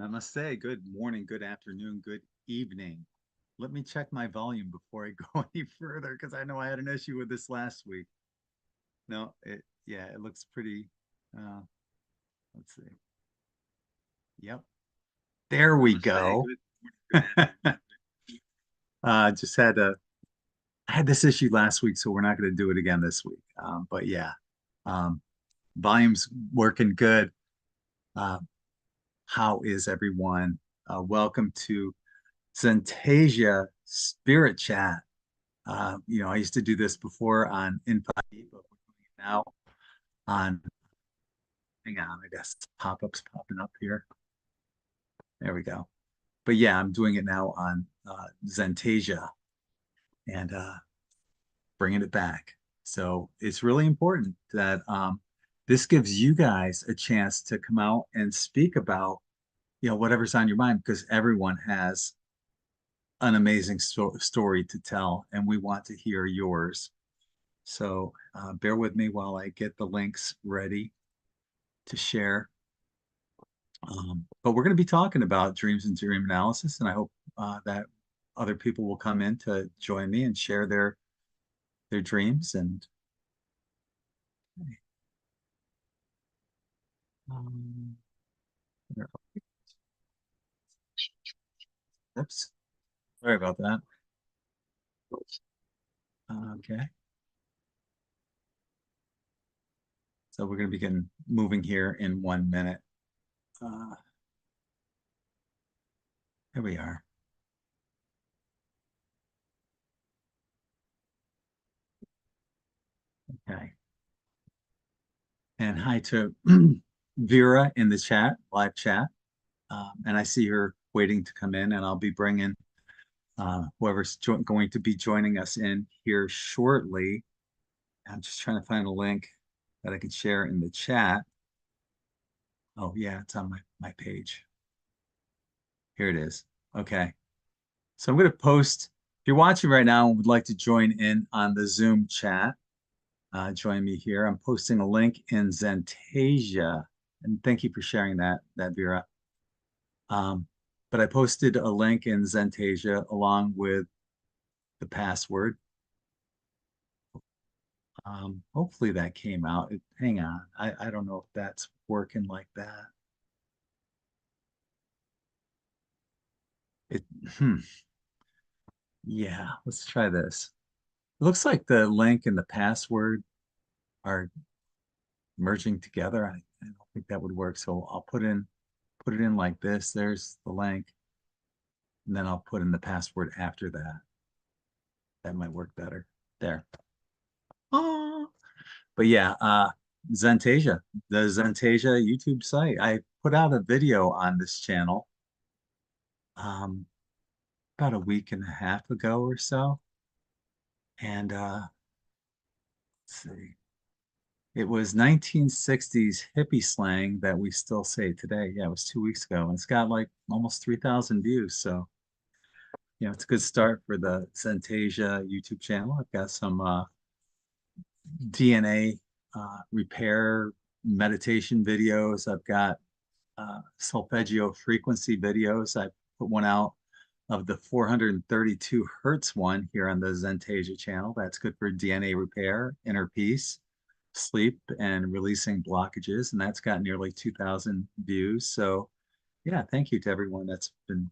Namaste. Good morning, good afternoon, good evening. Let me check my volume before I go any further because I know I had an issue with this last week. No, yeah, it looks pretty. Uh, let's see. Yep, there we go. Just I had this issue last week, so we're not going to do it again this week. But yeah, um, volume's working good. Uh, how is everyone? Welcome to Zentasia Spirit Chat. I used to do this before on Invite, but we're doing it now on, hang on, I guess pop-ups popping up here. There we go. But yeah, I'm doing it now on Zentasia and bringing it back. So it's really important that this gives you guys a chance to come out and speak about, whatever's on your mind, because everyone has an amazing story to tell, and we want to hear yours. So bear with me while I get the links ready to share. But we're going to be talking about dreams and dream analysis, and I hope that other people will come in to join me and share their dreams. And um, oops, sorry about that. Okay, so we're going to begin moving here in 1 minute. Uh, Here we are. Okay. And hi to Vera in the chat, live chat. And I see her waiting to come in, and I'll be bringing whoever's going to be joining us in here shortly. I'm just trying to find a link that I can share in the chat. Oh, yeah, it's on my page. Here it is. Okay. So I'm going to post, if you're watching right now and would like to join in on the Zoom chat, join me here. I'm posting a link in Zentasia. And thank you for sharing that Vera. But I posted a link in Zentasia along with the password. Hopefully that came out. Hang on. I don't know if that's working like that. It, hmm. Yeah, let's try this. It looks like the link and the password are merging together. I don't think that would work. So I'll put it in like this. There's the link. And then I'll put in the password after that. That might work better. There. Oh. But yeah, Zentasia, the Zentasia YouTube site. I put out a video on this channel um, about a week and a half ago or so. And let's see, it was 1960s hippie slang that we still say today. Yeah, it was 2 weeks ago. And it's got like almost 3,000 views. So, it's a good start for the Zentasia YouTube channel. I've got some DNA repair meditation videos. I've got solfeggio frequency videos. I put one out of the 432 hertz one here on the Zentasia channel. That's good for DNA repair, inner peace, sleep, and releasing blockages. And that's got nearly 2,000 views. So, yeah, thank you to everyone that's been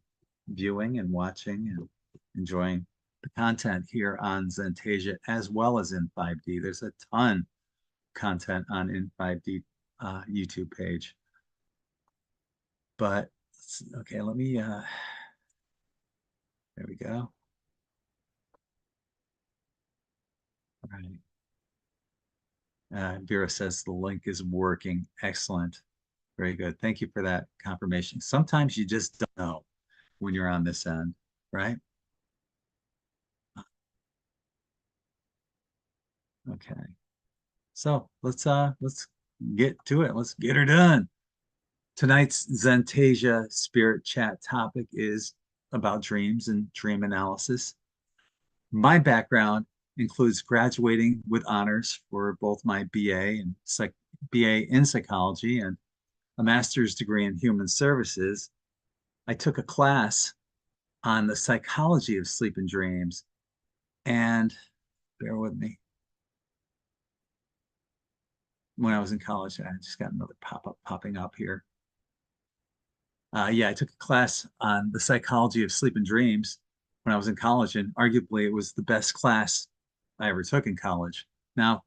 viewing and watching and enjoying the content here on Zentasia as well as in 5D. There's a ton of content on in 5D YouTube page. But okay, let me there we go. All right. Vera says the link is working. Excellent. Very good. Thank you for that confirmation. Sometimes you just don't know when you're on this end, right? Okay. So let's get to it. Let's get her done. Tonight's Zentasia Spirit Chat topic is about dreams and dream analysis. My background includes graduating with honors for both my BA in psychology and a master's degree in human services. I took a class on the psychology of sleep and dreams. And bear with me, when I was in college, I just got another pop-up popping up here. Yeah, I took a class on the psychology of sleep and dreams when I was in college, and arguably it was the best class I ever took in college. Now,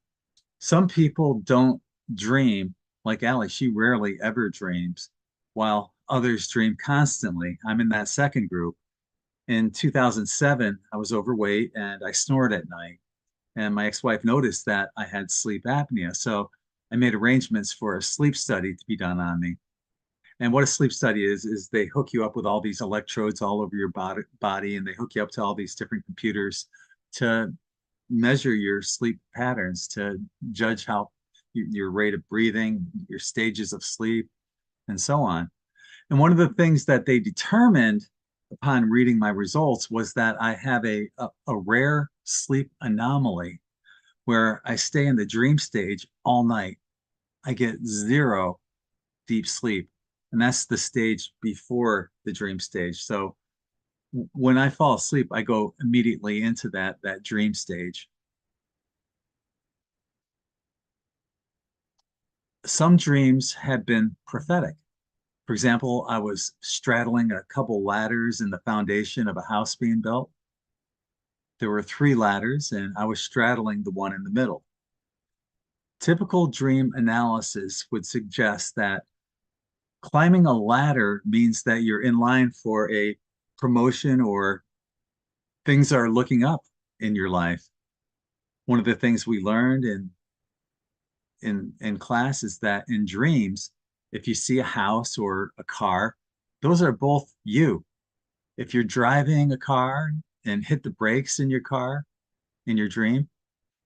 some people don't dream like Allie. She rarely ever dreams, while others dream constantly. I'm in that second group. In 2007, I was overweight and I snored at night. And my ex-wife noticed that I had sleep apnea. So I made arrangements for a sleep study to be done on me. And what a sleep study is they hook you up with all these electrodes all over your body, and they hook you up to all these different computers to measure your sleep patterns, to judge how your rate of breathing, your stages of sleep, and so on. And one of the things that they determined upon reading my results was that I have a rare sleep anomaly where I stay in the dream stage all night. I get zero deep sleep. And that's the stage before the dream stage. So when I fall asleep, I go immediately into that dream stage. Some dreams have been prophetic. For example, I was straddling a couple ladders in the foundation of a house being built. There were three ladders, and I was straddling the one in the middle. Typical dream analysis would suggest that climbing a ladder means that you're in line for a promotion or things are looking up in your life. One of the things we learned in class is that in dreams, if you see a house or a car, those are both you. If you're driving a car and hit the brakes in your car in your dream,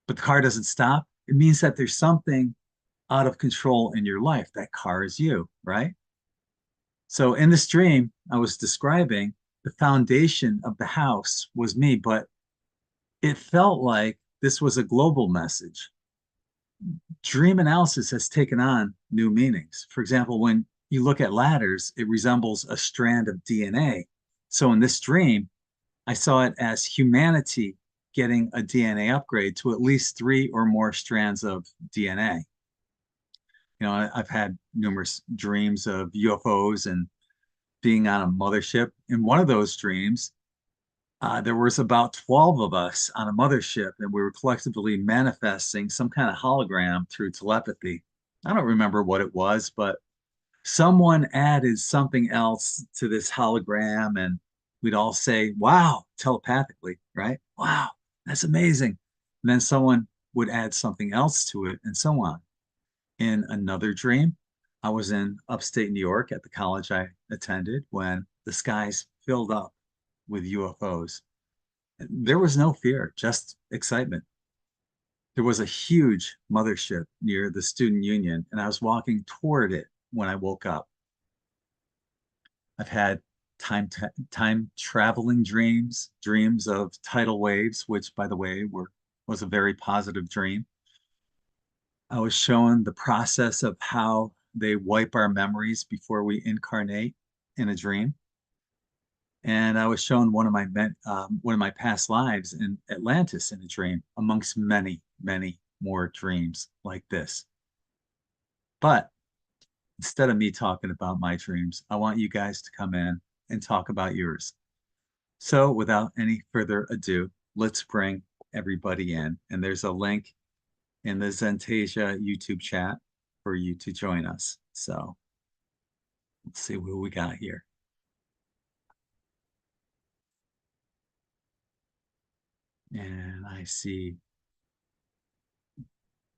but the car doesn't stop, it means that there's something out of control in your life. That car is you, right? So in this dream, I was describing the foundation of the house was me, but it felt like this was a global message. Dream analysis has taken on new meanings. For example, when you look at ladders, it resembles a strand of DNA. So in this dream, I saw it as humanity getting a DNA upgrade to at least three or more strands of DNA. You know, I've had numerous dreams of UFOs and being on a mothership. In one of those dreams, there was about 12 of us on a mothership, and we were collectively manifesting some kind of hologram through telepathy. I don't remember what it was, but someone added something else to this hologram, and we'd all say, wow, telepathically, right? Wow, that's amazing. And then someone would add something else to it, and so on. In another dream, I was in upstate New York at the college I attended when the skies filled up with UFOs. There was no fear, just excitement. There was a huge mothership near the student union, and I was walking toward it when I woke up. I've had time traveling dreams, dreams of tidal waves, which, by the way, was a very positive dream. I was shown the process of how they wipe our memories before we incarnate in a dream. And I was shown one of my past lives in Atlantis in a dream, amongst many, many more dreams like this. But instead of me talking about my dreams, I want you guys to come in and talk about yours. So without any further ado, let's bring everybody in. And there's a link in the Zentasia YouTube chat for you to join us. So let's see what we got here. And I see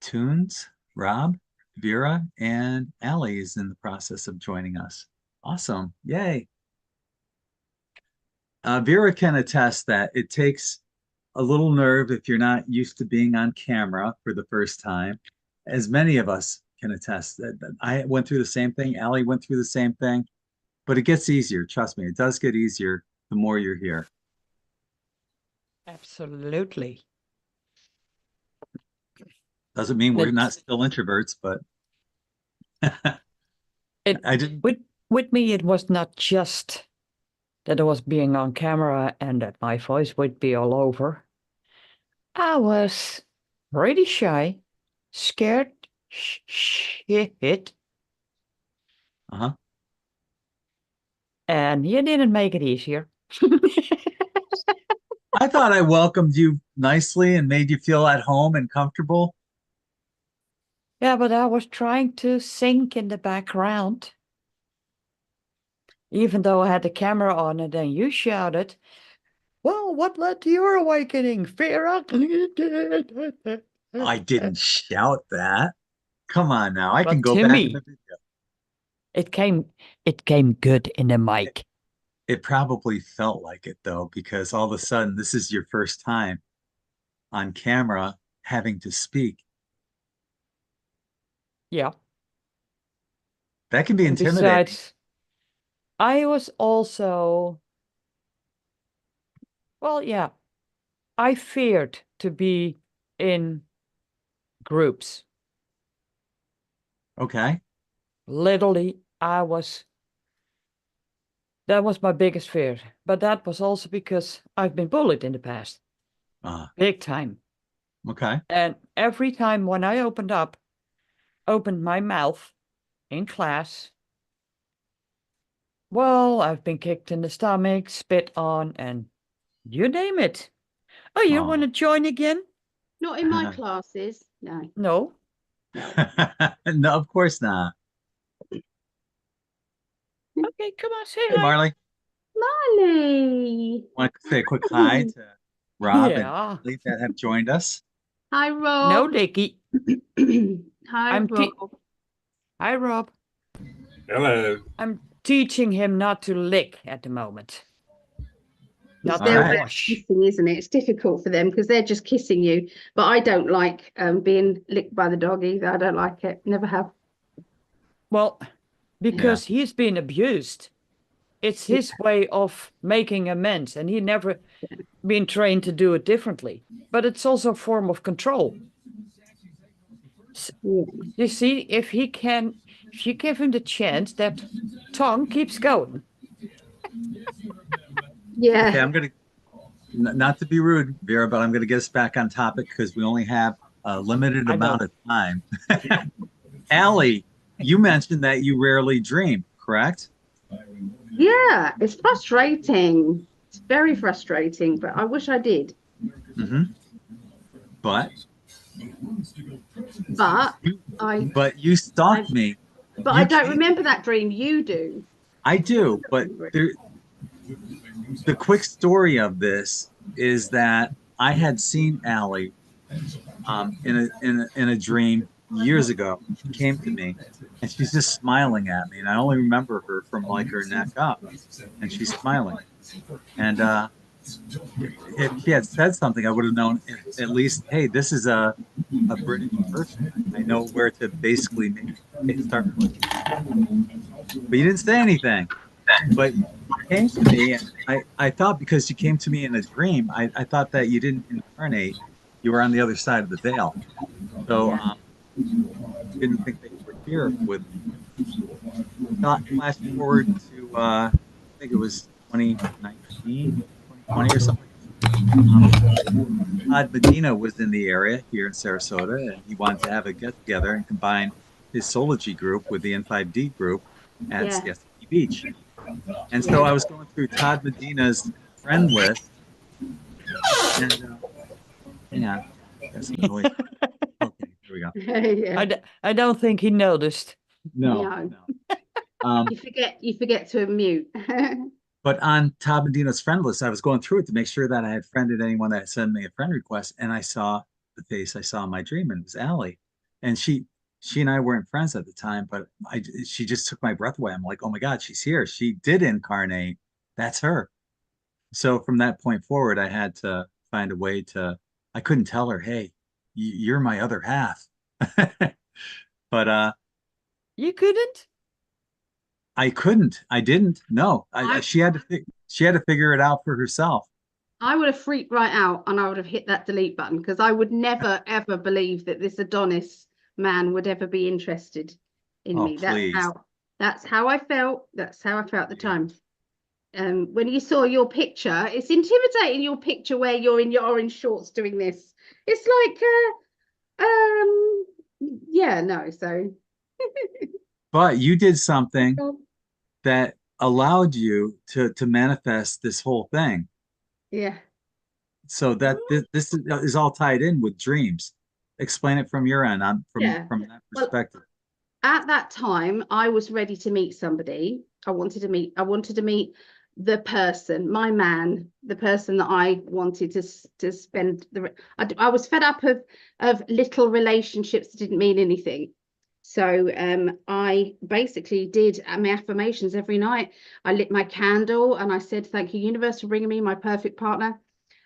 Tunes, Rob, Vera, and Allie is in the process of joining us. Awesome. Yay. Vera can attest that it takes a little nerve if you're not used to being on camera for the first time, as many of us can attest that I went through the same thing. Allie went through the same thing, but it gets easier. Trust me, it does get easier the more you're here. Absolutely. Doesn't mean we're not That's still introverts, but it. I didn't. With me, it was not just that I was being on camera and that my voice would be all over, I was pretty shy, scared shit, Uh-huh. and you didn't make it easier. I thought I welcomed you nicely and made you feel at home and comfortable. Yeah, but I was trying to sing in the background, even though I had the camera on, and then you shouted, "Well, what led to your awakening, Vera?" I didn't shout that. Come on now. I can But go to back in the me, video. it came good in the It, mic. it probably felt like it though, because all of a sudden this is your first time on camera having to speak. Yeah. That can be And intimidating. besides, I was also, well, yeah, I feared to be in groups. Okay. Literally, that was my biggest fear. But that was also because I've been bullied in the past, Uh, big time. okay. And every time when I opened my mouth in class, well, I've been kicked in the stomach, spit on, and you name it. Oh, you want Oh. to join again? Not in my classes, no. No. No, of course not. Okay, come on, say Hey, hi. Marley. Marley. Want to say a quick hi to Rob and Yeah. Lee that have joined us. Hi, No, Rob. Dickie. Hi, I'm Rob. Hi, Rob. Hello. I'm teaching him not to lick at the moment. It's Not All to their right. way of wash. kissing, isn't it? It's difficult for them because they're just kissing you. But I don't like being licked by the dog either. I don't like it. Never have. Well, Yeah. because he's been abused. It's Yeah. his way of making amends, and he never been trained to do it differently. But it's also a form of control. Yeah. You see, if you give him the chance, that tongue keeps going. Okay, Yeah. I'm gonna not to be rude, Vera, but I'm gonna get us back on topic because we only have a limited I amount know. of time. Allie, you mentioned that you rarely dream, correct? Yeah. It's frustrating. It's very frustrating, but I wish I did. Mm-hmm. But But you, I, but you I, stalked me. but I You don't came. remember that dream. You do. I I do, don't but remember it. the quick story of this is that I had seen Allie in a dream years ago. She came to me, and she's just smiling at me, and I only remember her from like her neck up, and she's smiling. And if she had said something, I would have known at least, hey, this is a British person. I know where to basically start pushing. But you didn't say anything. But you came to me, and I thought because you came to me in a dream, I thought that you didn't incarnate. You were on the other side of the veil. So Yeah. didn't think that you were here with me. Thought flash forward to I think it was 2019, 2020 or something. Todd Medina was in the area here in Sarasota, and he wanted to have a get together and combine his Sology group with the N5D group at Yeah. Siesta Beach. And so I Yeah. was going through Todd Medina's friend list, and hang on, got some noise. Okay, here we go. Yeah. I don't think he noticed. No, No. no. Um, You forget to mute. but on Todd Medina's friend list, I was going through it to make sure that I had friended anyone that had sent me a friend request, and I saw the face I saw in my dream, and it was Allie. And she and I weren't friends at the time, but she just took my breath away. I'm like, oh my God, she's here. She did incarnate. That's her. So from that point forward, I had to find a way to, I couldn't tell her, hey, you're my other half. But You couldn't? I couldn't. I didn't. No, I she had to figure it out for herself. I would have freaked right out and I would have hit that delete button because I would never ever believe that this Adonis man would ever be interested in Oh, me. please. That's how I felt. That's how I felt at the Yeah. time. when you saw your picture. It's intimidating, your picture where you're in your orange shorts doing this. It's like yeah, no, so But you did something that allowed you to manifest this whole thing. yeah. So that this is all tied in with dreams. Explain it from your end, Yeah. from that Well, perspective. at that time, I was ready to meet somebody. I wanted to meet the person, my man, the person that I wanted to spend I was fed up of little relationships that didn't mean anything. So I basically did my affirmations every night. I lit my candle and I said, "Thank you, universe, for bringing me my perfect partner.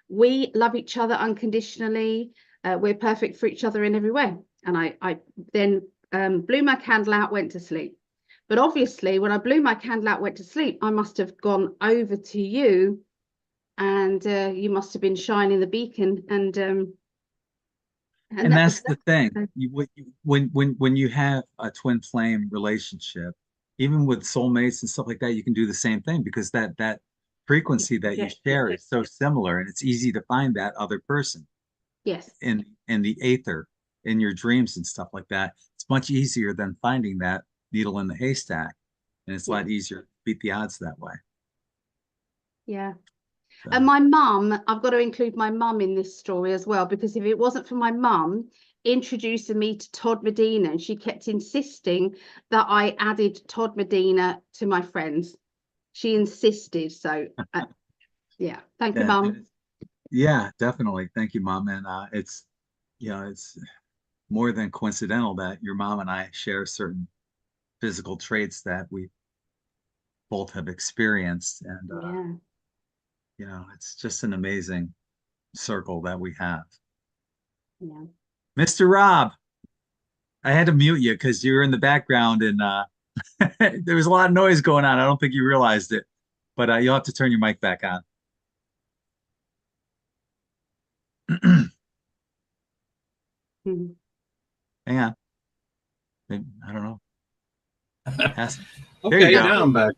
We love each other unconditionally. We're perfect for each other in every way." And I then blew my candle out, went to sleep. But obviously, when I blew my candle out, went to sleep, I must have gone over to you, and you must have been shining the beacon, and And that was that's the thing. When you have a twin flame relationship, even with soulmates and stuff like that, you can do the same thing because that frequency that you share is so similar, and it's easy to find that other person yes, in the aether, in your dreams and stuff like that. It's much easier than finding that needle in the haystack, and it's a lot easier to beat the odds that way. yeah. So, And my mum, I've got to include my mum in this story as well, because if it wasn't for my mum introducing me to Todd Medina, and she kept insisting that I added Todd Medina to my friends. She insisted. So, yeah, thank you, yeah, mum. yeah, definitely. Thank you, Mom. And it's it's more than coincidental that your mom and I share certain physical traits that we both have experienced, and Yeah. it's just an amazing circle that we have. Yeah. Mr. Rob, I had to mute you because you were in the background, and there was a lot of noise going on. I don't think you realized it, but you'll have to turn your mic back on. Mhm. Hang on. I don't know. Ask. There you Okay, go. now I'm back.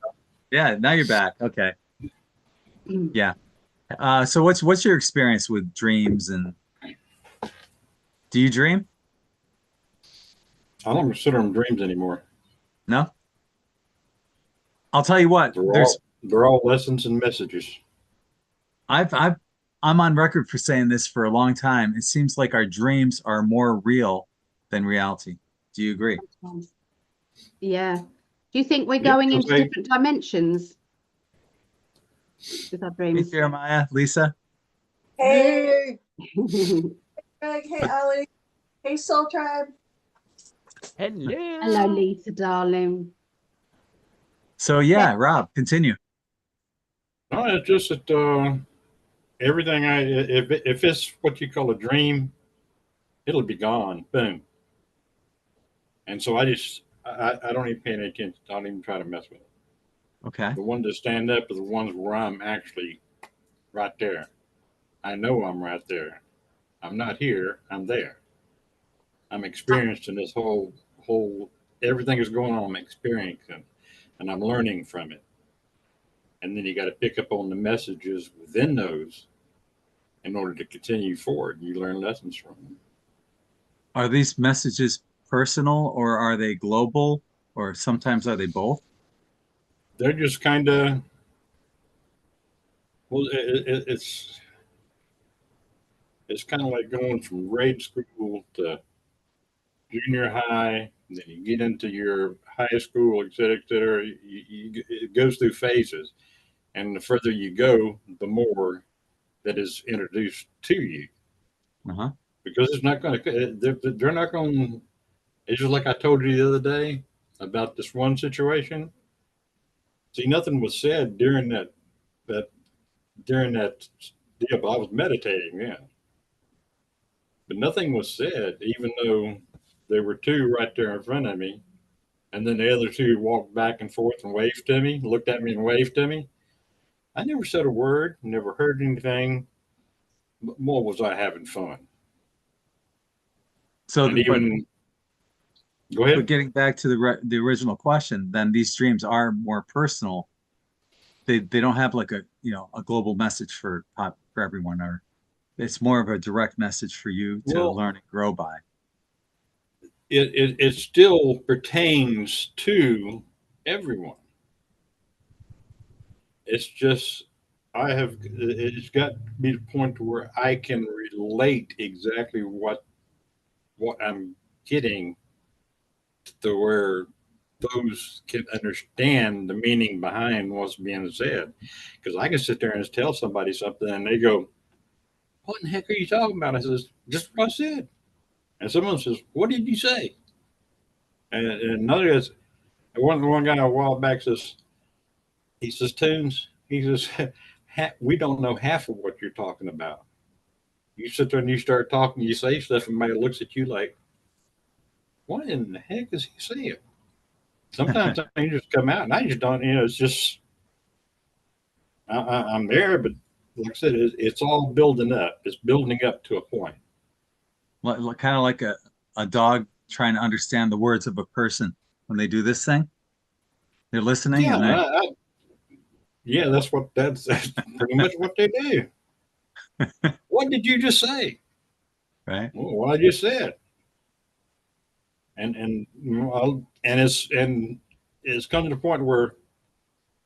Yeah, now you're back. Okay. Mm. Yeah. So what's your experience with dreams, and do you dream? I don't consider them dreams anymore. No? I'll tell you what, They're all lessons and messages. I've I'm on record for saying this for a long time. It seems like our dreams are more real than reality. Do you agree? Yeah. Do you think we're Yeah, going because into different dimensions with our Hey, dreams? Jeremiah, Lisa. Hey, Greg. Hey, Ollie. Hey, Soul Tribe. Hello. Hello, Lisa, darling. So yeah, Rob, continue. no, it's just that everything if it's what you call a dream, it'll be gone. Boom. And so I don't even pay any attention. I don't even try to mess with it. Okay. The ones that stand up are the ones where I'm actually right there. I know I'm right there. I'm not here. I'm there. I'm experiencing this whole everything is going on. I'm experiencing, and I'm learning from it. And then you got to pick up on the messages within those in order to continue forward. You learn lessons from them. Are these messages personal or are they global or sometimes are they both? They're just kind of well, it's kind of like going from grade school to junior high, and then you get into your high school, et cetera, et cetera. It goes through phases, and the further you go, the more that is introduced to you. Uh-huh. Because it's not going to, they're not going. It's just like I told you the other day about this one situation. See, nothing was said that during that deal. But I was meditating, yeah. But nothing was said, even though there were two right there in front of me. And then the other two walked back and forth and waved to me, looked at me and waved to me. I never said a word, never heard anything. But more was I having fun. So, And even, go but ahead. getting back to the original question, then these dreams are more personal they don't have like a a global message for everyone, or it's more of a direct message for you to Well, learn and grow by. it still pertains to everyone. It's just it's got to be the point to where I can relate exactly what I'm getting, to where those can understand the meaning behind what's being said. Because I can sit there and tell somebody something and they go, "What in the heck are you talking about?" I says, "Just what I said." And someone says, "What did you say?" And another is, one guy a while back says, he says, "Tunes," he says, "We don't know half of what you're talking about. You sit there and you start talking, you say stuff, and somebody looks at you like, what in the heck is he saying?" Sometimes things just come out, and I just don't. It's just I'm there, but like I said, it's all building up. It's building up to a point. Kind of like a dog trying to understand the words of a person when they do this thing. They're listening Yeah, and they yeah, that's pretty much what they do. What did you just say? right. Well, what I just said. And well, it's come to the point where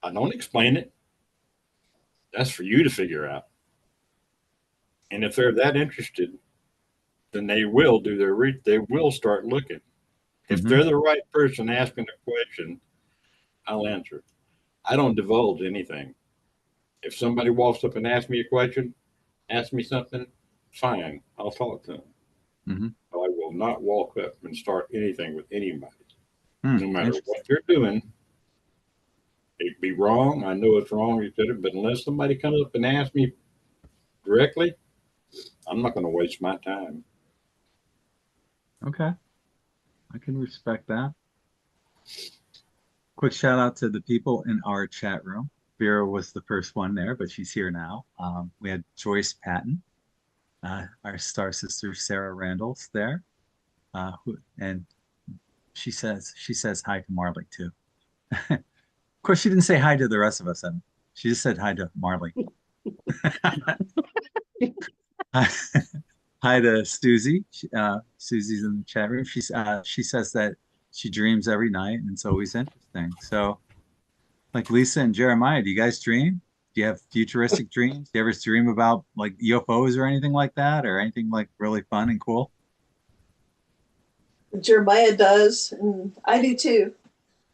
I don't explain it. That's for you to figure out. And if they're that interested, then they will do they will start looking. If Hmm. they're the right person asking a question, I'll answer. I don't divulge anything. If somebody walks up and asks me a question, ask me something, fine, I'll talk to them. Hmm. I will not walk up and start anything with anybody, Hmm. no matter Interesting. what they're doing. It'd be wrong. I know it's wrong, but unless somebody comes up and asks me directly, I'm not going to waste my time. Okay, I can respect that. Quick shout out to the people in our chat room. Vera was the first one there, but she's here now. We had Joyce Patton, our star sister Sarah Randall's there, and she says hi to Marley too. Of course, she didn't say hi to the rest of us. She just said hi to Marley. Hi to Susie. Susie's in the chat room. She says that she dreams every night, and it's always interesting. So, like Lisa and Jeremiah, do you guys dream? Do you have futuristic dreams? Do you ever dream about like UFOs or anything like that, or anything like really fun and cool? Jeremiah does, and I do too.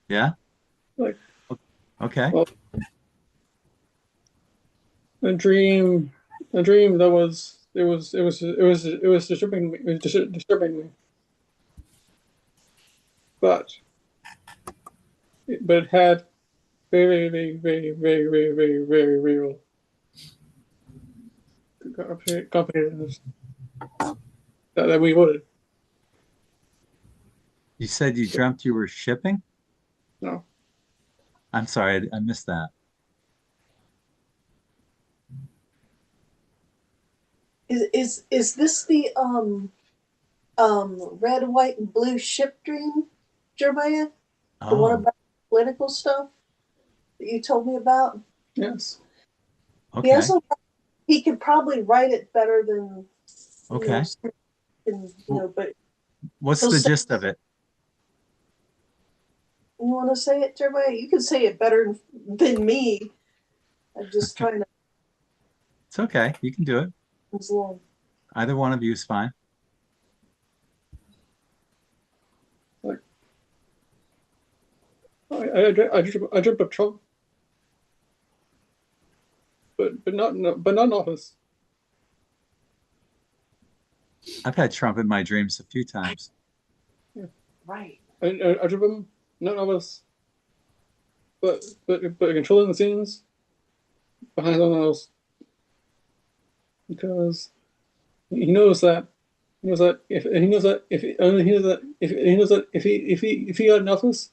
Yeah. Like, Okay. well, a dream that was disturbing me. It was disturbing me, but it had very, very, very, very, very, very, very real comprehensiveness that we wanted. You said you dreamt you were shipping? No, I'm sorry, I missed that. Is this the red, white, and blue ship dream, Jeremiah? The one Oh, about political stuff that you told me about? yes, He okay. also he could probably write it better than Okay. but What's he'll the say, gist of it? you want to say it, Jeremiah? You can say it better than me. I'm just trying to It's okay. You can do it. as long. Either one of you is fine. like I dreamt of Trump, but not in office. I've had Trump in my dreams a few times. Right. I dreamt him not in office, but controlling the scenes behind someone else, because he knows that if he got in office,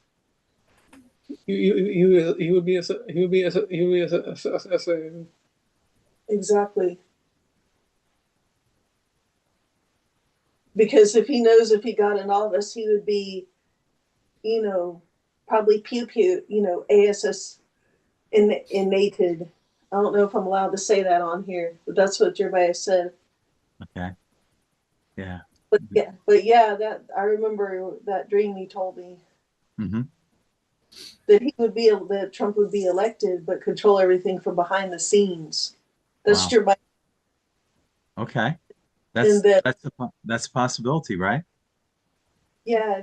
he would be assassinated. Exactly. Because if he knows if he got in office, he would be, probably pew pew, ASS, innated. I don't know if I'm allowed to say that on here, but that's what Jeremiah said. Okay. Yeah. But yeah, that I remember that dream he told me Hmm. that Trump would be elected, but control everything from behind the scenes. That's Wow. Jeremiah, Okay. and That's a possibility, right? yeah,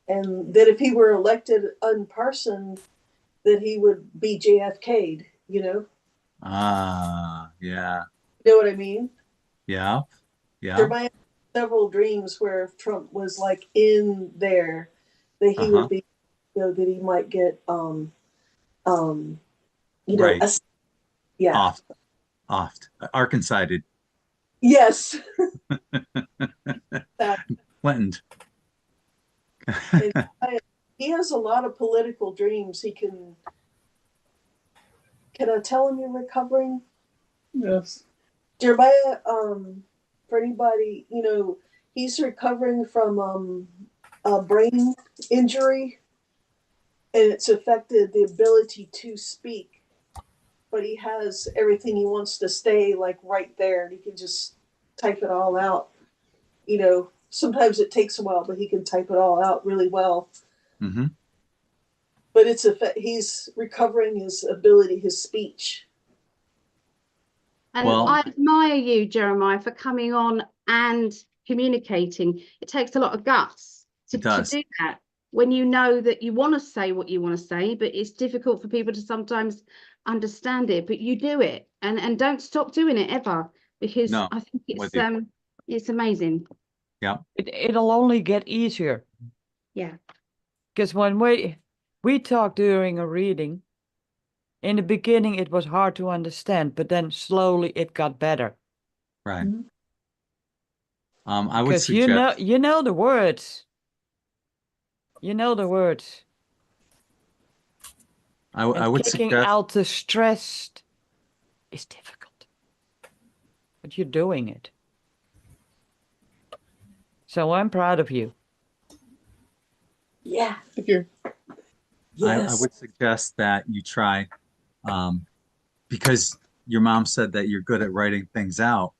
and that if he were elected in person, that he would be JFK'd. Yeah. You know what I mean? Yeah. Yeah. Jeremiah had several dreams where if Trump was like in there, that he Uh-huh. would be, that he might get, um, Right. yeah, Oft. Arkansas-ed. yes, that, Clinton. and he has a lot of political dreams. He can. Can I tell him you're recovering? Yes. Jeremiah, for anybody, he's recovering from a brain injury, and it's affected the ability to speak. But he has everything he wants to stay like right there, and he can just type it all out. Sometimes it takes a while, but he can type it all out really well. Hmm. But he's recovering his ability, his speech. And Well, I admire you, Jeremiah, for coming on and communicating. It takes a lot of guts to it does. do that when you know that you want to say what you want to say, but it's difficult for people to sometimes understand it. But you do it, and don't stop doing it ever, because No, I think I'm with you. it's amazing. Yeah. It'll only get easier. Yeah. Because when we talked during a reading, in the beginning it was hard to understand, but then slowly it got better. Right. Mhm. I would Because suggest. you know the words. You know the words. I And would kicking suggest. out the stress is difficult. But you're doing it. So I'm proud of you. Yeah. Thank you. I Yes. would suggest that you try, because your mom said that you're good at writing things out.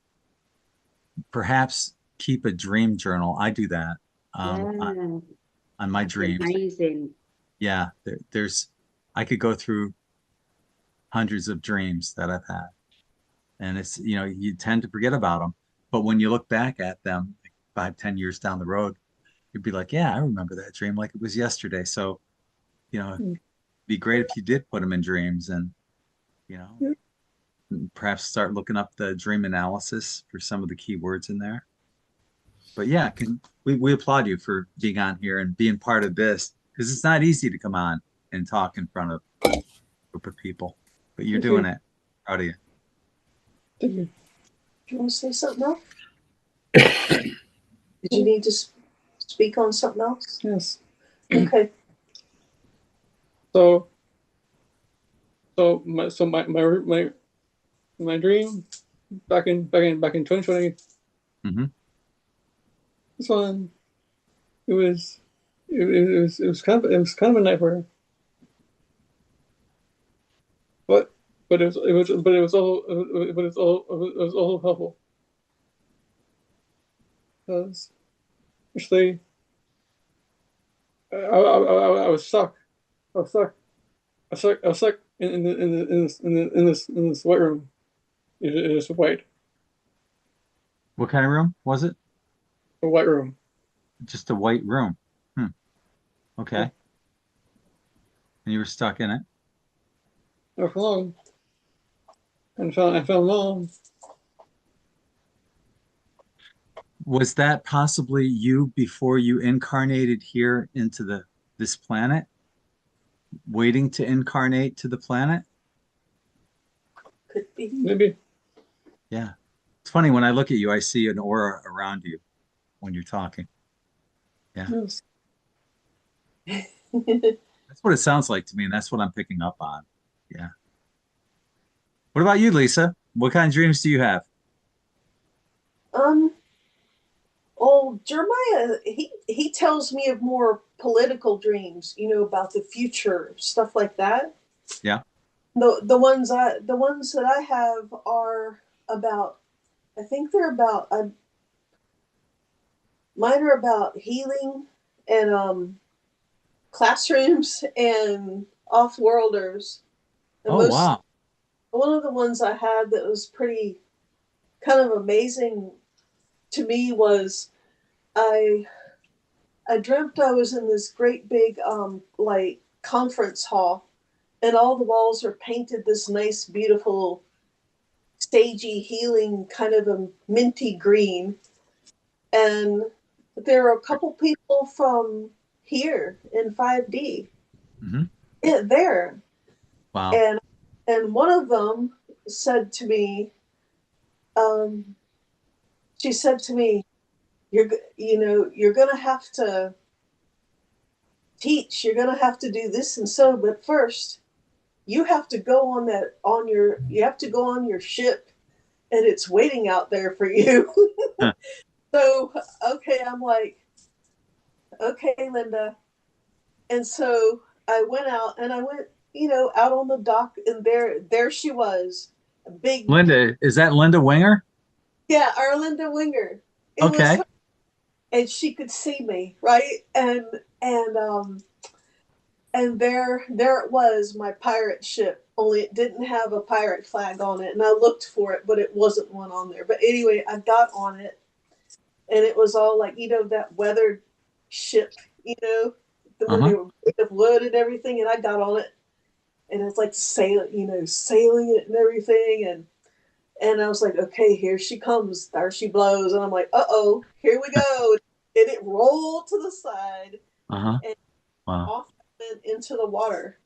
Perhaps keep a dream journal. I do that Yeah. on my That'd be dreams. amazing. Yeah, I could go through hundreds of dreams that I've had, and you tend to forget about them, but when you look back at them like 5, 10 years down the road, you'd be like, yeah, I remember that dream like it was yesterday. So, it'd be great if you did put them in dreams, and you know, Yeah. perhaps start looking up the dream analysis for some of the key words in there. But yeah, we applaud you for being on here and being part of this, because it's not easy to come on and talk in front of a group of people, but you're Thank doing you. it. Proud of you. Thank you. Do you want to say something else? Did you need to speak on something else? Yes. Okay. So my dream back in 2020. Hmm. This one, it was kind of a nightmare, but it was all helpful, because actually I was stuck. I was stuck. I was stuck in this white room. It is white. What kind of room was it? A white room. Just a white room. Hmm. Okay. And you were stuck in it. Not for long. And found mom. Was that possibly you before you incarnated here into this planet, waiting to incarnate to the planet? Could be. Maybe. Yeah. It's funny, when I look at you, I see an aura around you when you're talking. Yeah. Yes. That's what it sounds like to me, and that's what I'm picking up on. Yeah. What about you, Lisa? What kind of dreams do you have? um. Oh, Jeremiah, he tells me of more political dreams. About the future, stuff like that. Yeah. the ones that I have are about, I think they're about, mine are about healing and classrooms and off-worlders. And Oh, most wow. one of the ones I had that was pretty kind of amazing to me was I I dreamt I was in this great big like conference hall, and all the walls are painted this nice beautiful stagey healing kind of a minty green, and there are a couple people from here in 5D Hmm. there, Wow. and one of them said to me, um, she said to me, you're gonna have to teach, you're gonna have to do this and so, but first you have to go on you have to go on your ship, and it's waiting out there for you. Huh. So okay, I'm like, okay, Linda. And so I went out, and I went, out on the dock, and there she was, a big, Linda, is that Linda Winger? yeah, our Linda Winger. It was Okay. her, and she could see me, right? And and there it was, my pirate ship, only it didn't have a pirate flag on it, and I looked for it, but it wasn't one on there. But anyway, I got on it, and it was all like, that weathered ship, when Uh-huh. they were made of wood and everything, and I got on it, and it's like sailing it and everything, and I was like, okay, here she comes, there she blows, and I'm like, uh-oh, here we go. And it rolled to the side, Uh-huh. and Wow. off I went into the water,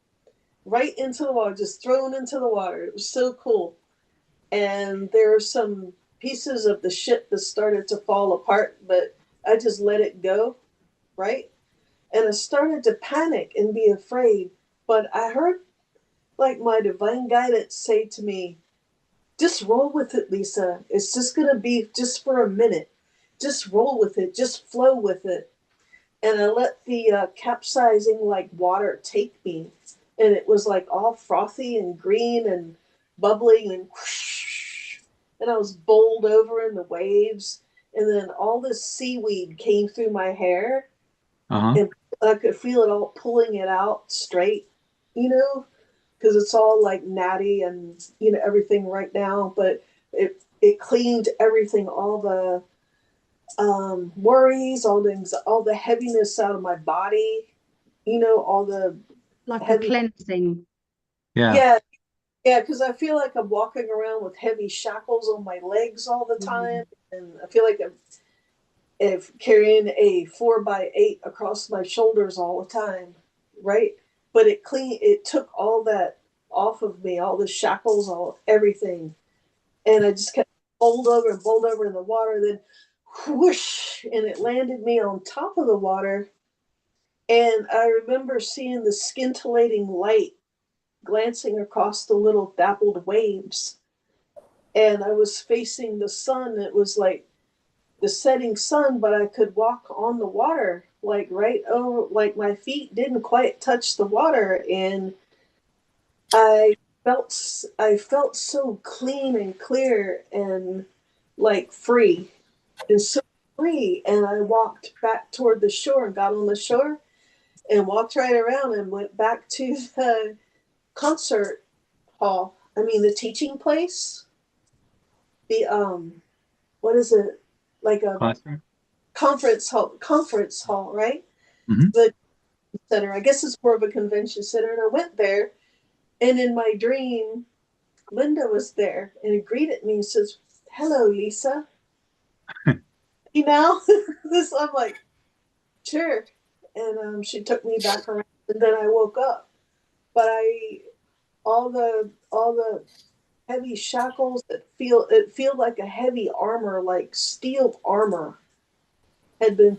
right into the water, just thrown into the water. It was so cool. And there were some pieces of the ship that started to fall apart, but I just let it go, right? And I started to panic and be afraid. But I heard like my divine guidance say to me, just roll with it, Lisa. It's just going to be just for a minute. Just roll with it, just flow with it. And I let the capsizing like water take me, and it was like all frothy and green and bubbling and whoosh, and I was bowled over in the waves, and then all this seaweed came through my hair, Uh-huh. and I could feel it all pulling it out straight, you know, because it's all like natty and everything right now, but it cleaned everything, all the worries, all the heaviness out of my body, all the Like a heavy. cleansing. Yeah. Yeah, yeah, because I feel like I'm walking around with heavy shackles on my legs all the time, and I feel like I'm carrying a 4x8 across my shoulders all the time, right? But it took all that off of me, all the shackles, all everything, and I just kept bowled over in the water, then whoosh, and it landed me on top of the water. And I remember seeing the scintillating light glancing across the little dappled waves. And I was facing the sun. It was like the setting sun, but I could walk on the water, like right over, like my feet didn't quite touch the water. And I I felt so clean and clear and like free and so free. And I walked back toward the shore and got on the shore and walked right around and went back to the concert hall. I mean, the teaching place, the what is it? Like a Classroom. conference hall, right? Hmm. The center. I guess it's more of a convention center. And I went there, and in my dream, Linda was there and greeted me and says, "Hello, Lisa." This I'm like, sure. And she took me back around, and then I woke up. But all the heavy shackles that feel like a heavy armor, like steel armor, had been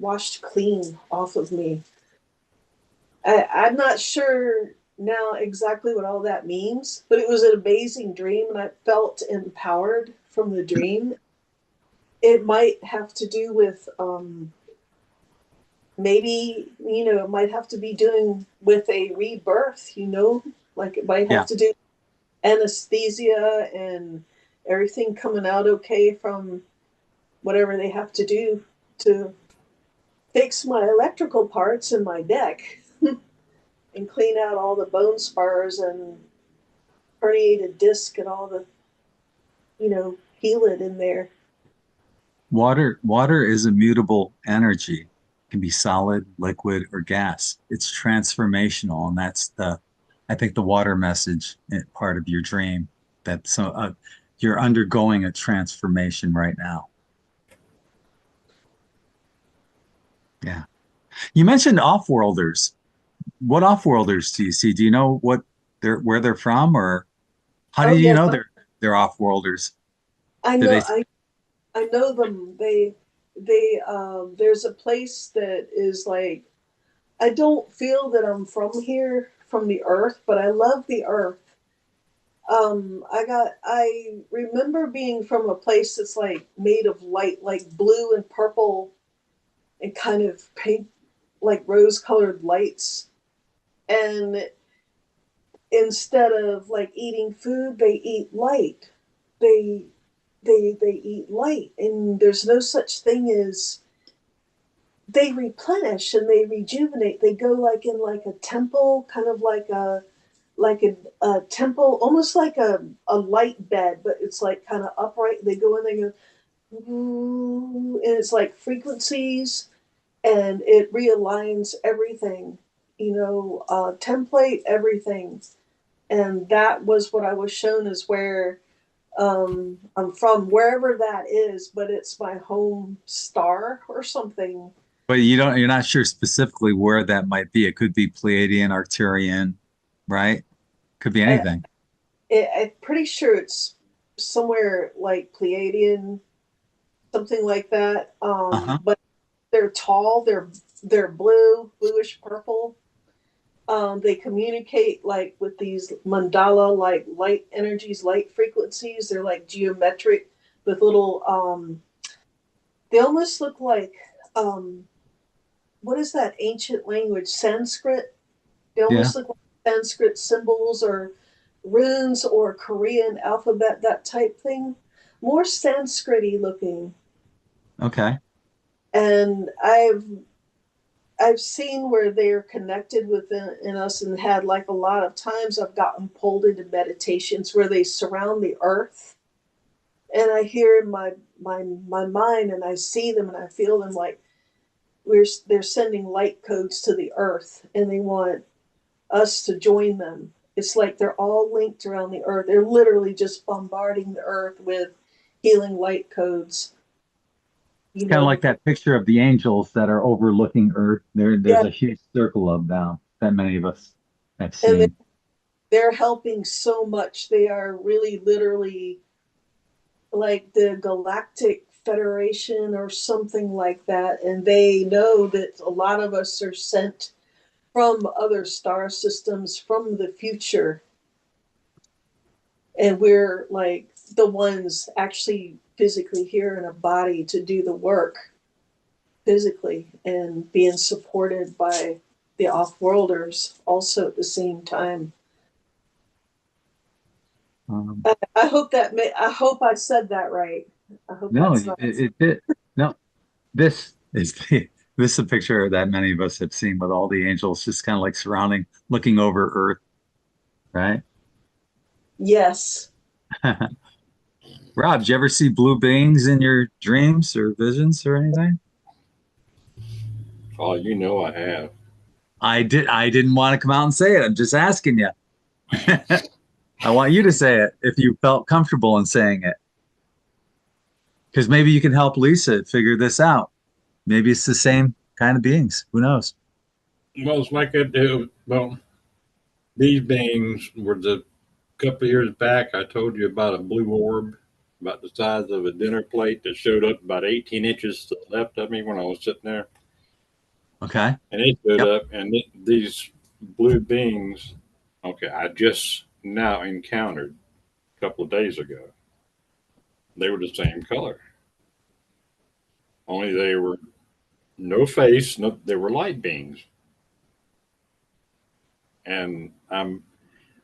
washed clean off of me. I'm not sure now exactly what all that means, but it was an amazing dream, and I felt empowered from the dream. It might have to do with maybe it might have to be doing with a rebirth, Like it might Yeah. have to do anesthesia and everything coming out okay from whatever they have to do to fix my electrical parts in my deck and clean out all the bone spars and herniated disc and all the, heal it in there. Water is a mutable energy. It can be solid, liquid, or gas. It's transformational, and that's I think the water message part of your dream. That you're undergoing a transformation right now. Yeah. You mentioned off-worlders. What off-worlders do you see? Do you know where they're from, or how do Oh you yes, know they're off-worlders? I Do know. they? I know them. They there's a place that is like, I don't feel that I'm from here, from the earth, but I love the earth. I remember being from a place that's like made of light, like blue and purple and kind of pink, like rose colored lights. And instead of like eating food, they eat light. They they eat light, and there's no such thing as, they replenish and they rejuvenate. They go like in like a temple, kind of like a temple, almost like a light bed, but it's like kind of upright. They go in, they go, ooh, and it's like frequencies, and it realigns everything, template everything. And that was what I was shown as where I'm from, wherever that is, but it's my home star or something. But you're not sure specifically where that might be. It could be Pleiadian, Arcturian, right? Could be I, anything. I'm pretty sure it's somewhere like Pleiadian, something like that. Uh-huh. But they're tall. They're bluish purple. They communicate like with these mandala like light energies, light frequencies. They're like geometric with little. They almost look like, what is that ancient language? Sanskrit. They Yeah. almost look like Sanskrit symbols or runes or Korean alphabet, that type thing. More Sanskrit-y looking. Okay. And I've seen where they're connected within in us, and had like a lot of times I've gotten pulled into meditations where they surround the earth, and I hear in my mind, and I see them and I feel them, like they're sending light codes to the earth, and they want us to join them. It's like they're all linked around the earth. They're literally just bombarding the earth with healing light codes. You Kind of know, like that picture of the angels that are overlooking Earth. There's yeah, a huge circle of them that many of us have and seen. they're helping so much. They are really literally like the Galactic Federation or something like that, and they know that a lot of us are sent from other star systems from the future, and we're like the ones actually physically here in a body to do the work physically, and being supported by the off-worlders also at the same time. Um, I hope I hope I said that right. I hope no, that's not. it did. No, this is this is a picture that many of us have seen with all the angels just kind of like surrounding, looking over Earth, right? Yes. Rob, did you ever see blue beings in your dreams or visions or anything? Oh, you know I have. I did. I didn't want to come out and say it. I'm just asking you. I want you to say it if you felt comfortable in saying it, because maybe you can help Lisa figure this out. Maybe it's the same kind of beings. Who knows? Well, it's like well, these beings were the couple of years back. I told you about a blue orb about the size of a dinner plate that showed up about 18 inches to the left of me when I was sitting there. Okay. And they showed Yep. up, and these blue beings, okay, I just now encountered a couple of days ago. They were the same color, only they were no face, no, they were light beings. And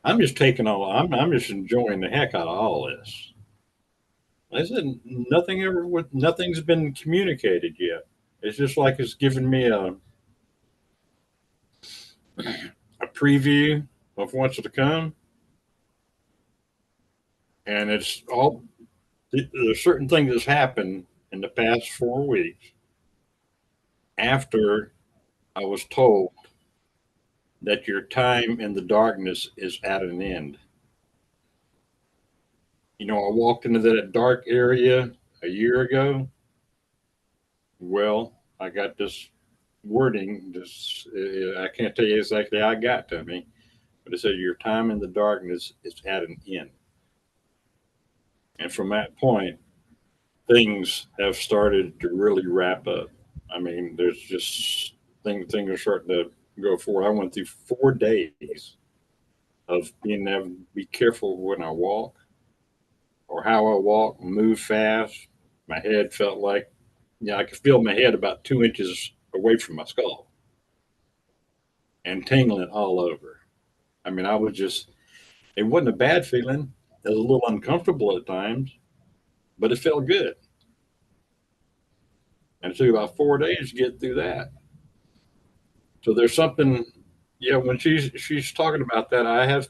I'm just taking all. I'm just enjoying the heck out of all this. I said nothing's been communicated yet. It's just like it's giving me a preview of what's to come, and it's all. There's certain things that's happened in the past 4 weeks after I was told that your time in the darkness is at an end. You know, I walked into that dark area a year ago. Well, I got this wording. This I can't tell you exactly how it got to me, but it said your time in the darkness is at an end. And from that point, things have started to really wrap up. I mean, there's just things are starting to go forward. I went through 4 days of being able to be careful when I walk or how I walk, move fast. My head felt like, I could feel my head about 2 inches away from my skull and tingling all over. I mean, it wasn't a bad feeling. It was a little uncomfortable at times, but it felt good. And it took about 4 days to get through that. So there's something, yeah, when she's talking about that, I have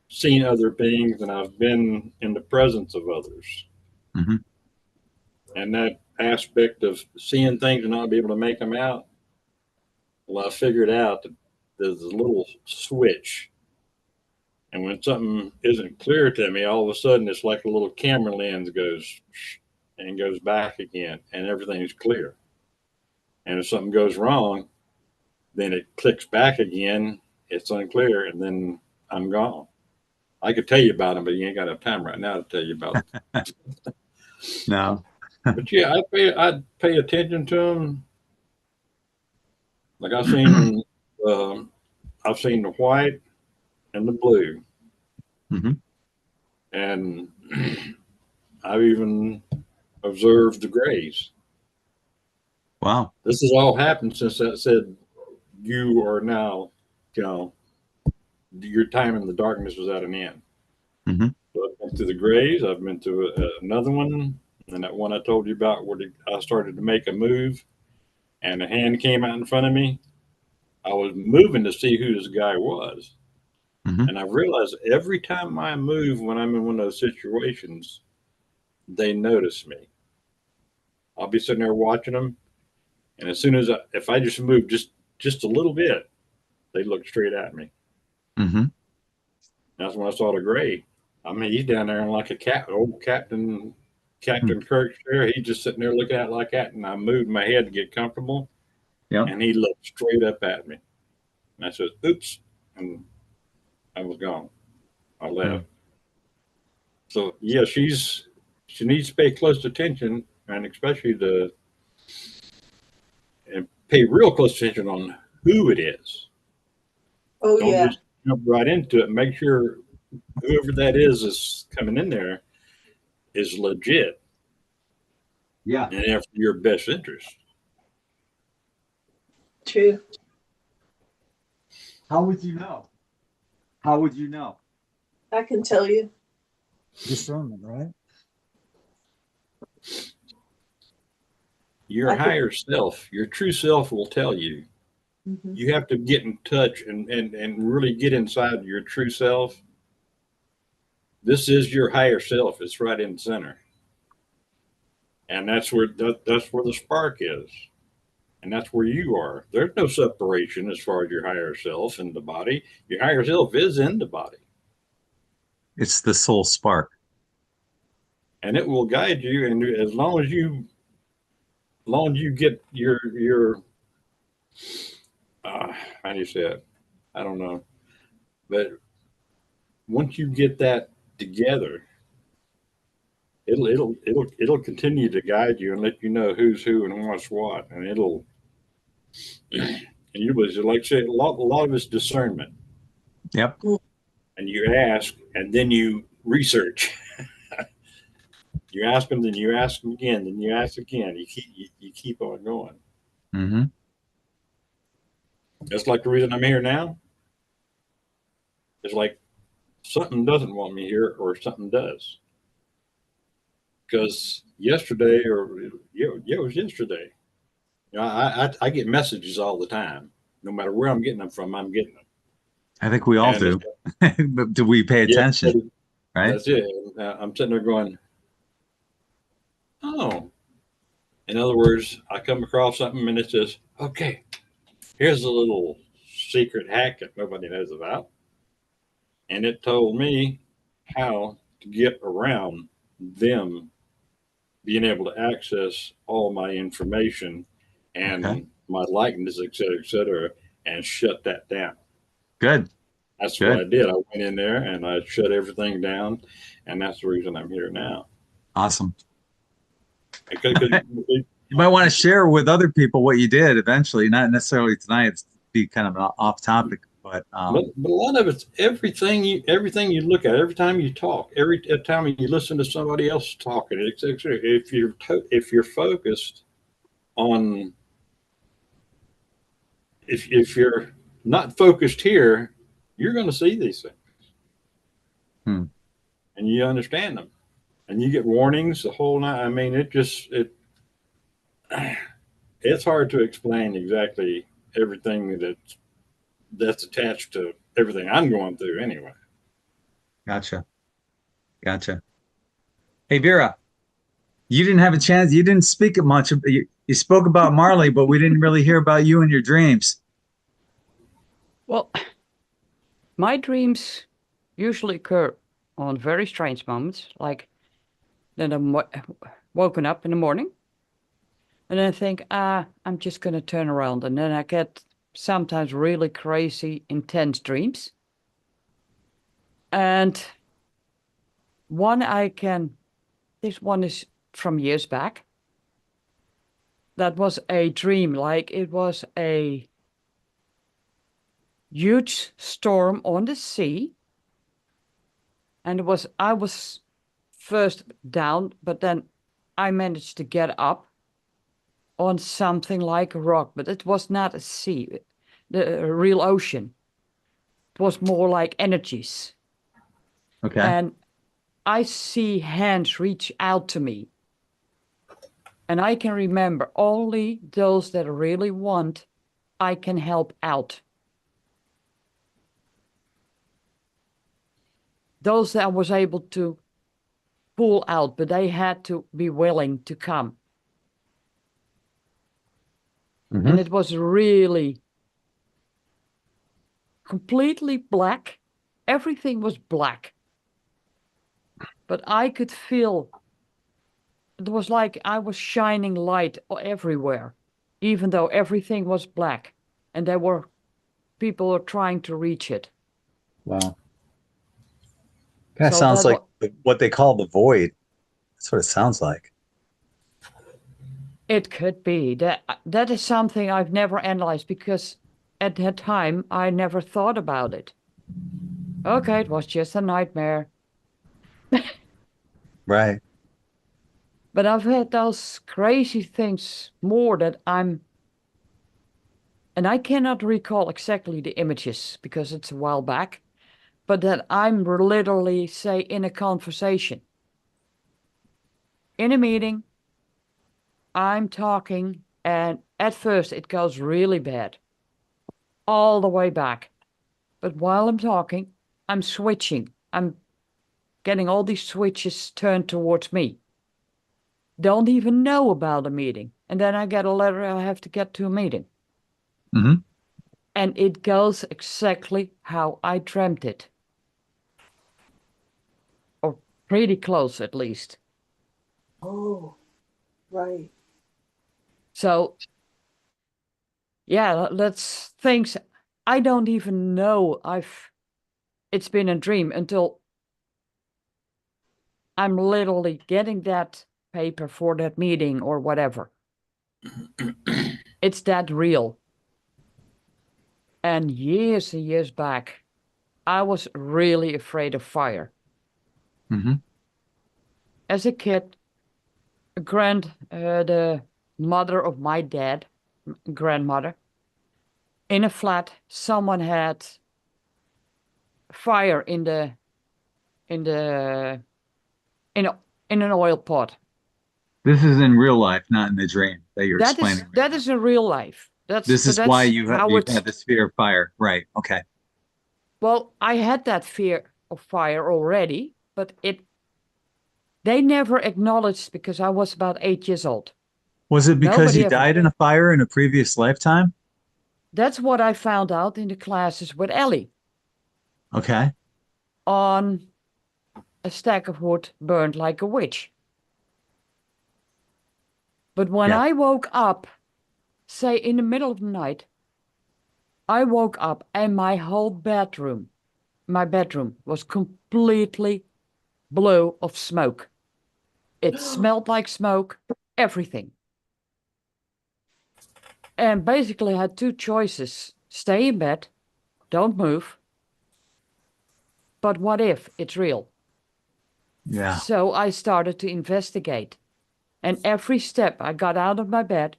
seen other beings and I've been in the presence of others. Mm-hmm. And that aspect of seeing things and not be able to make them out, well, I figured out that there's a little switch. And when something isn't clear to me, all of a sudden it's like a little camera lens goes and goes back again, and everything's clear. And if something goes wrong, then it clicks back again, it's unclear, and then I'm gone. I could tell you about them, but you ain't got enough time right now to tell you about them. No. But yeah, I'd pay attention to them. Like I've seen the white and the blue, Mm-hmm. and I've even observed the grays. Wow. This has all happened since that said you are now, you know, your time in the darkness was at an end. Mm-hmm. So I've been to the grays. I've been to another one, and that one I told you about where I started to make a move, and a hand came out in front of me. I was moving to see who this guy was, Mm-hmm. and I realized every time I move when I'm in one of those situations, they notice me. I'll be sitting there watching them, and as soon as if I just move just a little bit, they look straight at me. Mm-hmm. That's when I saw the gray. I mean, he's down there in like a cat, old Captain Kirk's chair. He's just sitting there looking at it like that, and I moved my head to get comfortable, Yeah. and he looked straight up at me. And I said, "Oops," and I was gone. I left. So yeah, she needs to pay close attention, and especially and pay real close attention on who it is. Oh Don't yeah. just jump right into it. Make sure whoever that is coming in there is legit Yeah. and after your best interest. True. How would you know? How would you know? I can tell you. Discernment, right? Your I could- higher self, your true self will tell you. Mhm. You have to get in touch and really get inside your true self. This is your higher self. It's right in the center. And that's where that's where the spark is. And that's where you are. There's no separation as far as your higher self and the body. Your higher self is in the body. It's the soul spark. And it will guide you. And as long as you get your how do you say it? I don't know. But once you get that together, it'll continue to guide you and let you know who's who and what's what, and you was like I say, a lot of it's discernment, Yep. and you ask and then you research. You ask them, then you ask them again, then you ask again. You keep on going. Mm-hmm. That's like the reason I'm here now. It's like something doesn't want me here or something does. Because yesterday, or yeah, it was yesterday. You know, I get messages all the time. No matter where I'm getting them from, I'm getting them. I think we all And do. But do we pay yeah, attention? Right? that's it. I'm sitting there going, oh. In other words, I come across something and it says, okay, here's a little secret hack that nobody knows about. And it told me how to get around them being able to access all my information Okay. and my likeness, et cetera, and shut that down. Good. That's what I Good. did. I went in there and I shut everything down, and that's the reason I'm here now. Awesome. Because You might want to share with other people what you did eventually, not necessarily tonight. It's be kind of an off topic, but but a lot of it's everything you look at, every time you talk, every time you listen to somebody else talking, etc. If you're focused on if you're not focused here, you're going to see these things, Hmm. and you understand them, and you get warnings the whole night. I mean, it's hard to explain exactly everything that's attached to everything I'm going through anyway. Gotcha. Gotcha. Hey, Vera, you didn't have a chance. You didn't speak much. You spoke about Marley, but we didn't really hear about you and your dreams. Well, my dreams usually occur on very strange moments, like then I'm woken up in the morning and then I think, I'm just going to turn around. And then I get sometimes really crazy, intense dreams. And this one is from years back. That was a dream, like it was a huge storm on the sea. And I was first down, but then I managed to get up on something like a rock, but it was not a sea, the real ocean. It was more like energies. Okay. And I see hands reach out to me. And I can remember only those that really want, I can help out. Those that I was able to pull out, but they had to be willing to come. Mm-hmm. And it was really completely black. Everything was black. But I could feel it was like I was shining light everywhere, even though everything was black. And people were trying to reach it. Wow. Kind of So sounds that like what they call the void. That's what it sounds like. it could be. That is something I've never analyzed because at that time I never thought about it. Okay, it was just a nightmare. Right. But I've had those crazy things more that and I cannot recall exactly the images because it's a while back, but that I'm literally, say, in a conversation, in a meeting, I'm talking, and at first it goes really bad, all the way back. But while I'm talking, I'm switching. I'm getting all these switches turned towards me. Don't even know about a meeting. And then I get a letter, I have to get to a meeting. Mm-hmm. And it goes exactly how I dreamt it. Or pretty close, at least. Oh, right. So, yeah, that's things I don't even know it's been a dream until I'm literally getting that paper for that meeting or whatever. It's that real. And years back, I was really afraid of fire. Mm-hmm. As a kid, the mother of my dad, grandmother, in a flat, someone had fire in the in the in a, in an oil pot. This is in real life, not in the dream that you're explaining right That now. is in real life. This is why That's how you've it's. had this fear of fire, right? Okay. Well, I had that fear of fire already, but they never acknowledged because I was about 8 years old. Was it because Nobody you ever. died in a fire in a previous lifetime? That's what I found out in the classes with Ellie Okay. on a stack of wood burned like a witch. But when Yeah. I woke up, say in the middle of the night, I woke up and my bedroom was completely blue of smoke. It smelled like smoke, everything. And basically I had two choices. Stay in bed, don't move. But what if it's real? Yeah. So I started to investigate. And every step I got out of my bed,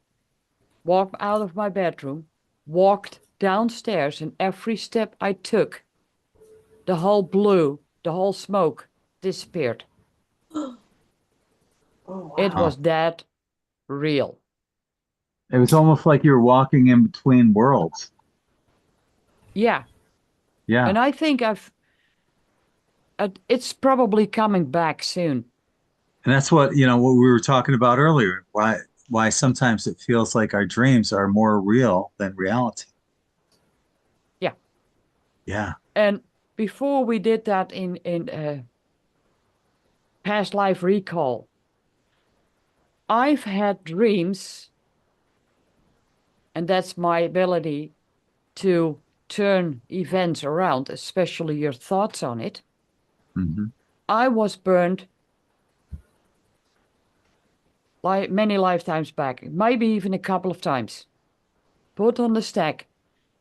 walked out of my bedroom, walked downstairs, and every step I took, the whole smoke disappeared. Oh It wow. was that real. It was almost like you were walking in between worlds. Yeah. Yeah. And I think it's probably coming back soon. And that's what, what we were talking about earlier. Why sometimes it feels like our dreams are more real than reality. Yeah. Yeah. And before we did that in past life recall, I've had dreams, and that's my ability to turn events around, especially your thoughts on it. Hmm. I was burned like many lifetimes back, maybe even a couple of times, put on the stack,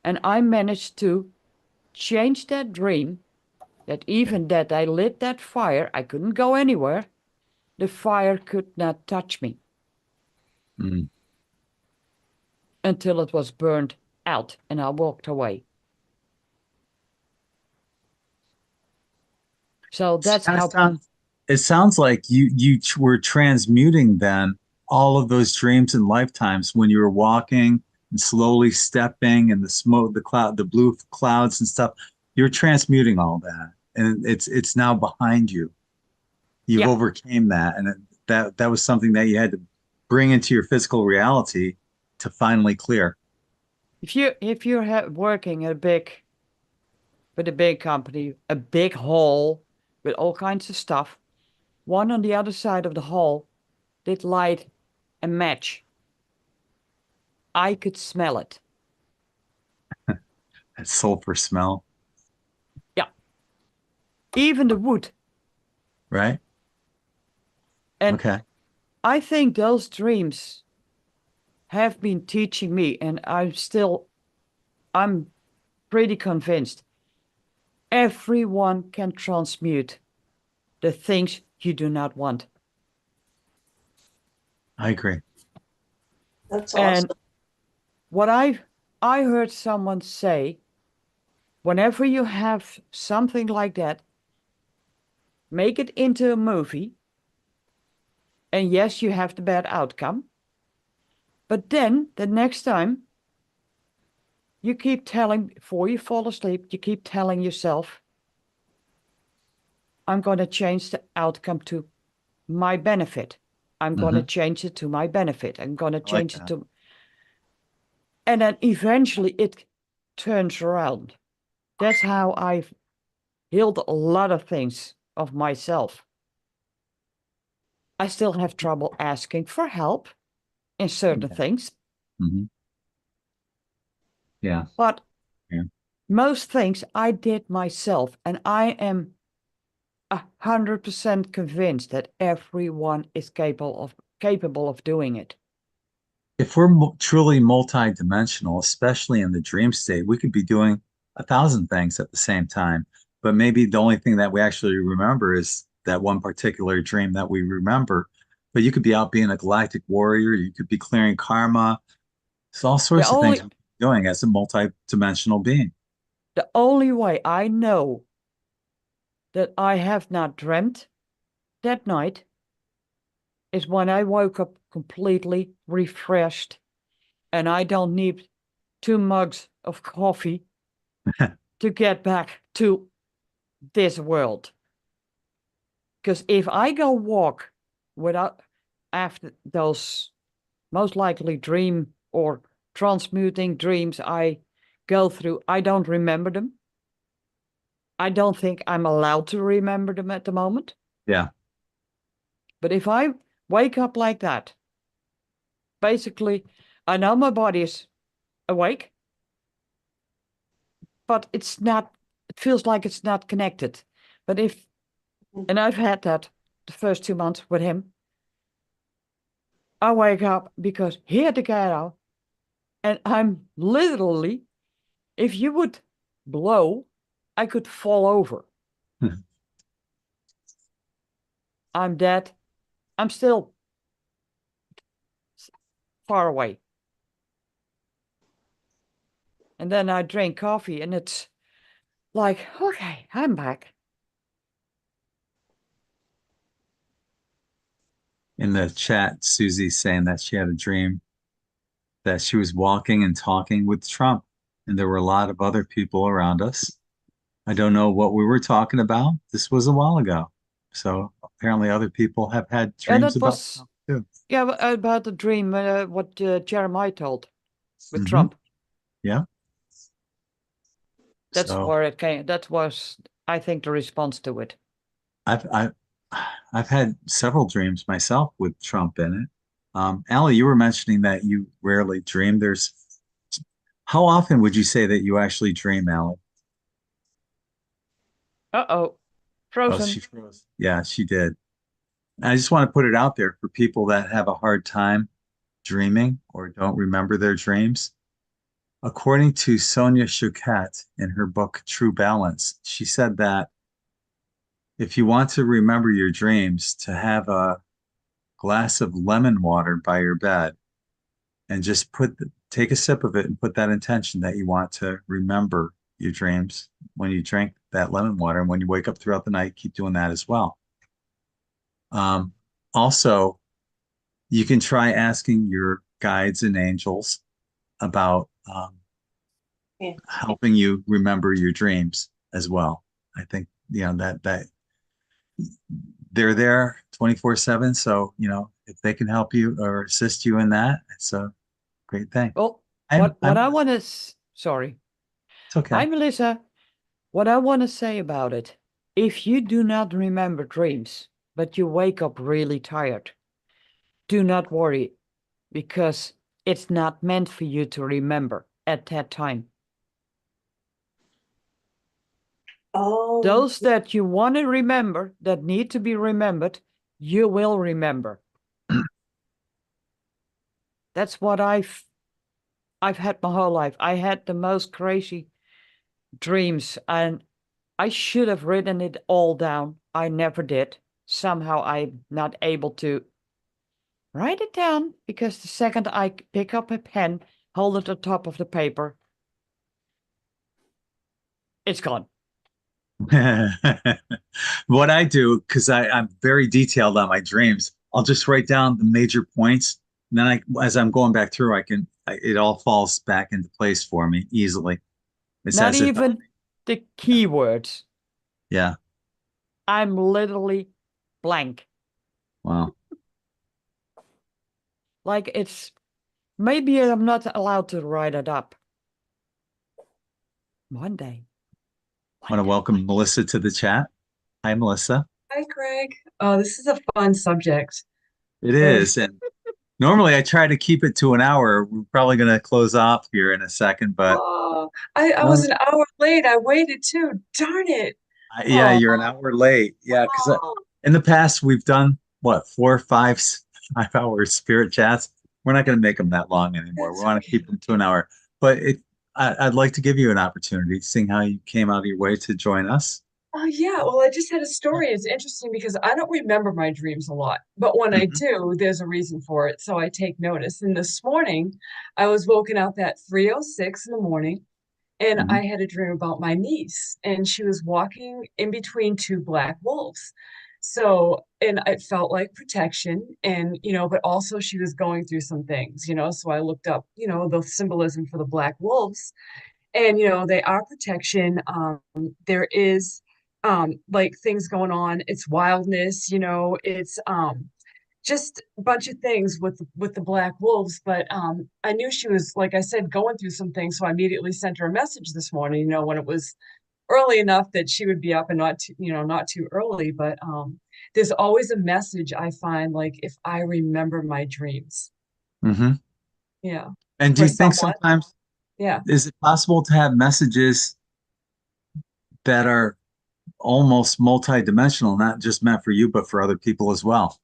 and I managed to change that dream. That even that I lit that fire, I couldn't go anywhere. The fire could not touch me Mm. until it was burned out and I walked away. So that's Kind of how. sounds, it sounds like were transmuting then all of those dreams and lifetimes when you were walking and slowly stepping and the smoke, the cloud, the blue clouds and stuff. You're transmuting all that, and it's now behind you. You've Yeah. overcame that, and that was something that you had to bring into your physical reality to finally clear. If you're working with a big company, a big hall with all kinds of stuff, one on the other side of the hall did light a match. I could smell it. That sulfur smell, Yeah, even the wood. right? And Okay. I think those dreams have been teaching me, and I'm pretty convinced everyone can transmute the things you do not want. I agree. That's And awesome. what I heard someone say, whenever you have something like that, make it into a movie. And yes, you have the bad outcome. But then the next time you keep telling, before you fall asleep, you keep telling yourself, I'm going to change the outcome to my benefit. I'm going to Hmm. change it to my benefit. I'm going to I like change it that. to. And then eventually it turns around. That's how I've healed a lot of things of myself. I still have trouble asking for help in certain Yeah. things, Hmm. Yeah. but Yeah. most things I did myself, and I am 100% convinced that everyone is capable of doing it. If we're truly multidimensional, especially in the dream state, we could be doing 1,000 things at the same time. But maybe the only thing that we actually remember is that one particular dream that we remember. But you could be out being a galactic warrior, you could be clearing karma. It's all The sorts of things only we're doing as a multidimensional being. the only way I know that I have not dreamt that night is when I woke up completely refreshed and I don't need 2 mugs of coffee to get back to this world. Because if I go walk without after those most likely dream or transmuting dreams I go through, I don't remember them. I don't think I'm allowed to remember them at the moment. Yeah. But if I wake up like that, basically, I know my body is awake, but it's not, it feels like it's not connected. But if, and I've had that the first 2 months with him, I wake up because he had to get out, and I'm literally, if you would blow, I could fall over. I'm dead. I'm still far away. And then I drink coffee and it's like, okay, I'm back. In the chat, Susie's saying that she had a dream that she was walking and talking with Trump, and there were a lot of other people around us. I don't know what we were talking about. This was a while ago. So apparently other people have had And dreams it about was, Trump too. yeah, about the dream, what Jeremiah told with Mhm. Trump. Yeah. That's So where it came. That was, I think, the response to it. I've I've had several dreams myself with Trump in it. Allie, you were mentioning that you rarely dream. How often would you say that you actually dream, Allie? Uh-oh, Oh, she frozen. froze. Yeah, she did. I just want to put it out there for people that have a hard time dreaming or don't remember their dreams. According to Sonia Choquette in her book True Balance, she said that if you want to remember your dreams, to have a glass of lemon water by your bed and just take a sip of it and put that intention that you want to remember your dreams when you drink that lemon water. And when you wake up throughout the night, keep doing that as well. Um, Also, you can try asking your guides and angels about Yeah. helping you remember your dreams as well. I think, that they're there 24/7. So, if they can help you or assist you in that, it's a great thing. Well, I'm, what I I'm, want to, sorry. it's okay. Hi, Melissa. What I want to say about it, if you do not remember dreams, but you wake up really tired, do not worry because it's not meant for you to remember at that time. Oh, Those that you want to remember, that need to be remembered, you will remember. That's what I've had my whole life. I had the most crazy dreams and I should have written it all down. I never did. Somehow I'm not able to write it down because the second I pick up a pen, hold it on top of the paper, it's gone. What I do, because I'm very detailed on my dreams, I'll just write down the major points. And then as I'm going back through, it all falls back into place for me easily. It's Not as if, even the keywords. yeah, I'm literally blank. wow. Like it's, maybe I'm not allowed to write it up. One day. Want to welcome Melissa to the chat. Hi, Melissa. Hi, Greg. Oh, this is a fun subject. It Uh, is. And normally I try to keep it to an hour. We're probably going to close off here in a second, but oh, I was no, an hour late. I waited too. Darn it. yeah, Oh, you're an hour late. Yeah, because oh, in the past we've done what, 4, 5, 5 hour spirit chats. We're not going to make them that long anymore. We that's want to okay. keep them to an hour. But I'd like to give you an opportunity, seeing how you came out of your way to join us. Oh, yeah. Well, I just had a story. It's interesting because I don't remember my dreams a lot, but when I Mhm. do, there's a reason for it. So I take notice. And this morning, I was woken up at 3:06 in the morning. And Mhm. I had a dream about my niece, and she was walking in between two black wolves. So, and it felt like protection, and but also she was going through some things, so I looked up, the symbolism for the black wolves, and they are protection. There is like things going on, it's wildness, it's just a bunch of things with the black wolves. But I knew she was, like I said, going through some things, so I immediately sent her a message this morning, when it was early enough that she would be up, and not too early. But there's always a message, I find, like if I remember my dreams. Mhm. Yeah. And do For you think someone. sometimes Yeah. is it possible to have messages that are almost multidimensional, not just meant for you, but for other people as well?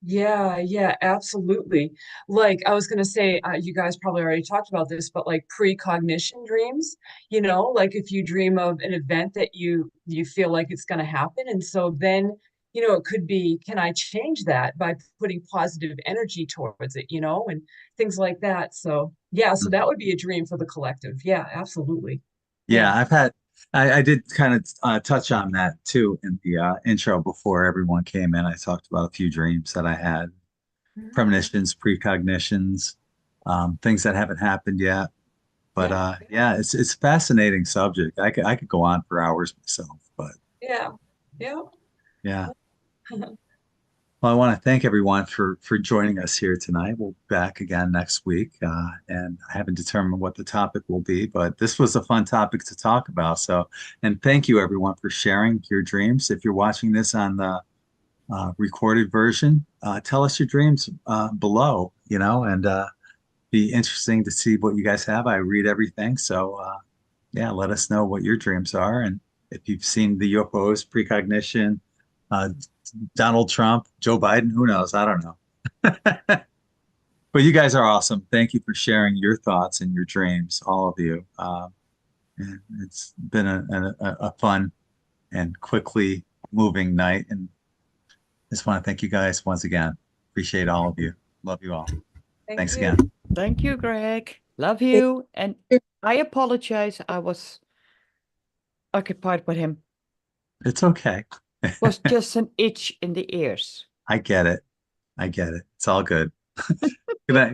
Yeah, yeah, absolutely. Like I was gonna say, you guys probably already talked about this, but like precognition dreams, like if you dream of an event that you feel like it's gonna happen, and so then, it could be, can I change that by putting positive energy towards it, and things like that. So yeah, so that would be a dream for the collective. Yeah, absolutely. Yeah, Yeah. I did kind of touch on that too in the intro before everyone came in. I talked about a few dreams that I had, Mhm. premonitions, precognitions, things that haven't happened yet. But Yeah, yeah, it's a fascinating subject. I could go on for hours myself, but yeah, yeah. yeah. Well, I want to thank everyone for joining us here tonight. We'll be back again next week, and I haven't determined what the topic will be, but this was a fun topic to talk about. So, and thank you everyone for sharing your dreams. If you're watching this on the recorded version, tell us your dreams below, and be interesting to see what you guys have. I read everything, so yeah, let us know what your dreams are, and if you've seen the UFOs, precognition, uh, Donald Trump, Joe Biden, who knows? I don't know. But you guys are awesome. Thank you for sharing your thoughts and your dreams, all of you. And it's been a fun and quickly moving night. And just want to thank you guys once again. Appreciate all of you. Love you all. Thank Thanks you. again. Thank you, Greg. Love Thank you. And you. I apologize. I was occupied with him. It's okay. Was just an itch in the ears. I get it. I get it. It's all good. Good night.